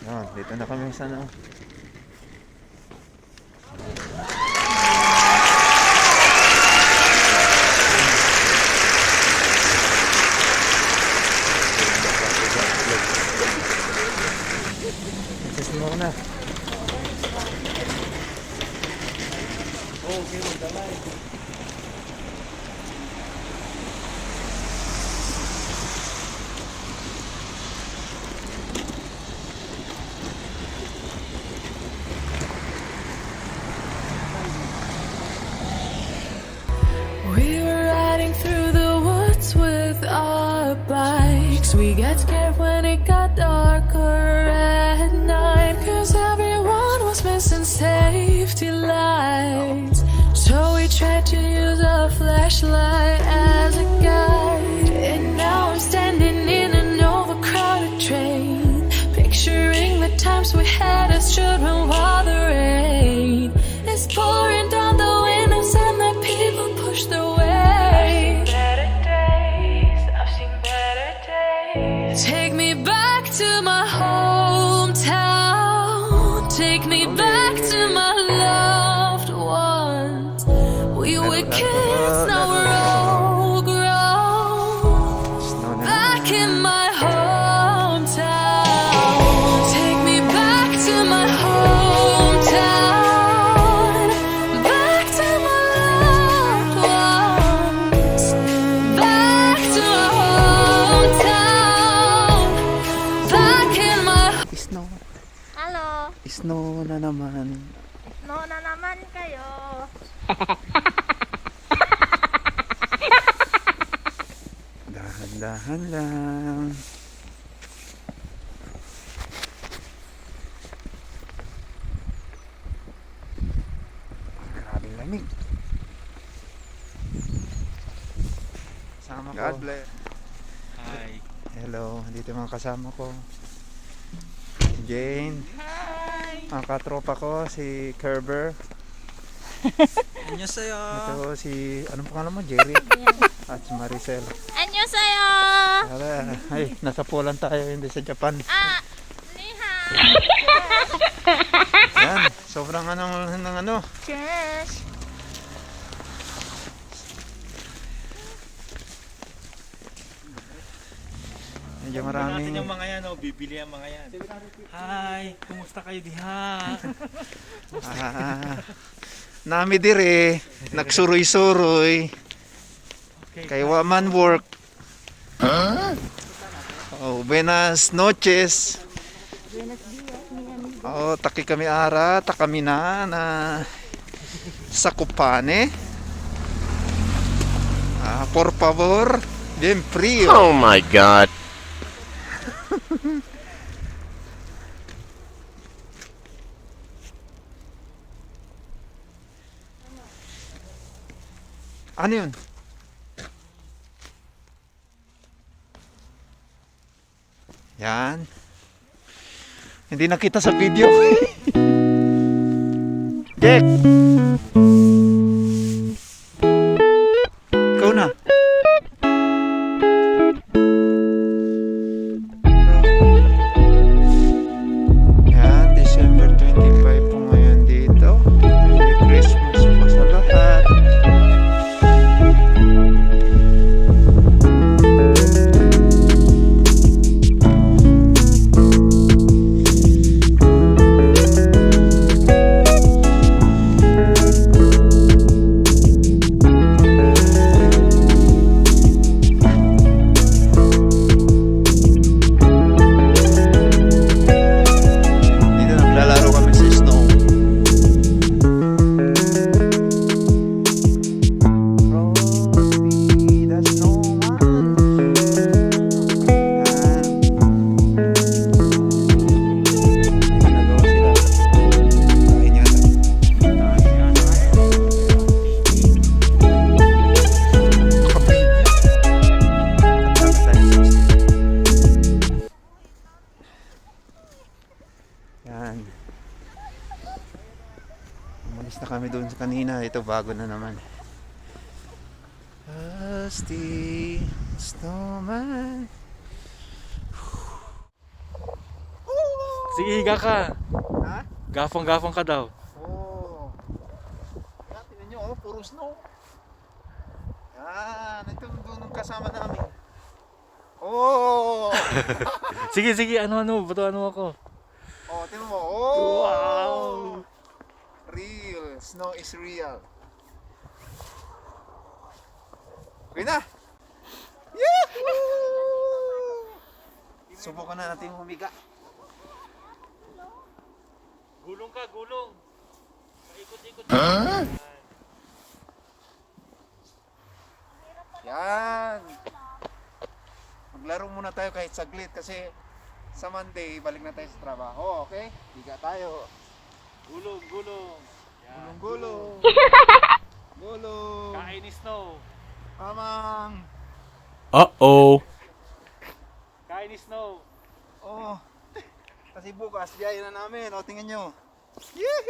Yan, dito na kami sa ano. Ito mo na. Okay, magdamay. We were riding through the woods with our bikes. We got scared when it got darker at night, 'cause everyone was missing safety lights. So we tried to use a flashlight as a guide. And now I'm standing in an overcrowded train, picturing the times we had as children while the rain is pouring down the windows and the people push their way. I've seen better days. Take me back to my hometown. Take me back to my loved ones. We were kids, now we're all grown. Back in my hometown. Take me back to my hometown. Back to my loved ones. Back to my hometown. Back in my Snow. Halo, Snow na naman. no na naman kayo. Dahan-dahan lang. Grabe lamig. Kasama ko. God bless. Hi. Hello, dito yung mga kasama ko. Jane. Ang katropa ko, si Kerber. 안녕하세요. Ito si, anong pangalan mo? Jerry. At si Maricel. Annyeonghaseyo. Ay, nasa Poland tayo, hindi sa Japan. Ah, niha. Yan, sobrang ano. Cheers. Medyo Natin maraming. yung mga yan, bibili ang mga yan. Hi, kumusta kayo diha? Nami dire, nagsuroy-suroy. Kay Waman work. Oh, buenas noches. Oh, taki kami ara, takami na Zakopane. Por favor, bien frío. Oh my God. Ano yun? Yan. Hindi nakita sa video. Jack! Ikaw na. Yan, December 25 po ngayon dito. Merry Christmas po sa lahat. Dito naglalaro kami sa snow. Frosty the snowman. Yan. May ginagawa sila. Kain yata. Yan. Umalis na kami doon kanina. Ito bago na naman. Frosty Snowman. Sige, higa ka. Ha? Gafang-gafang ka daw. Oh. Yan, tingnan nyo, oh, puro snow. Yan, ito doon kasama namin. Oh! Sige, sige, ano, bato ano ako. Oh, tingnan mo. Oh! Wow! Real. Snow is real. Okay na! Yahoo! Subukan na natin humiga. Gulong ka, gulong. Paikot-ikot. Yan. Maglaro muna tayo kahit saglit kasi sa Monday balik na tayo sa trabaho, okay? Higa tayo. Gulong, gulong. Yan. Gulong-gulong. Gulong. Kain ni Snow. Amang. Uh-oh. Kain ni Snow. Oh. Kasi bukas biyahe na namin. O, tingnan nyo. Yee!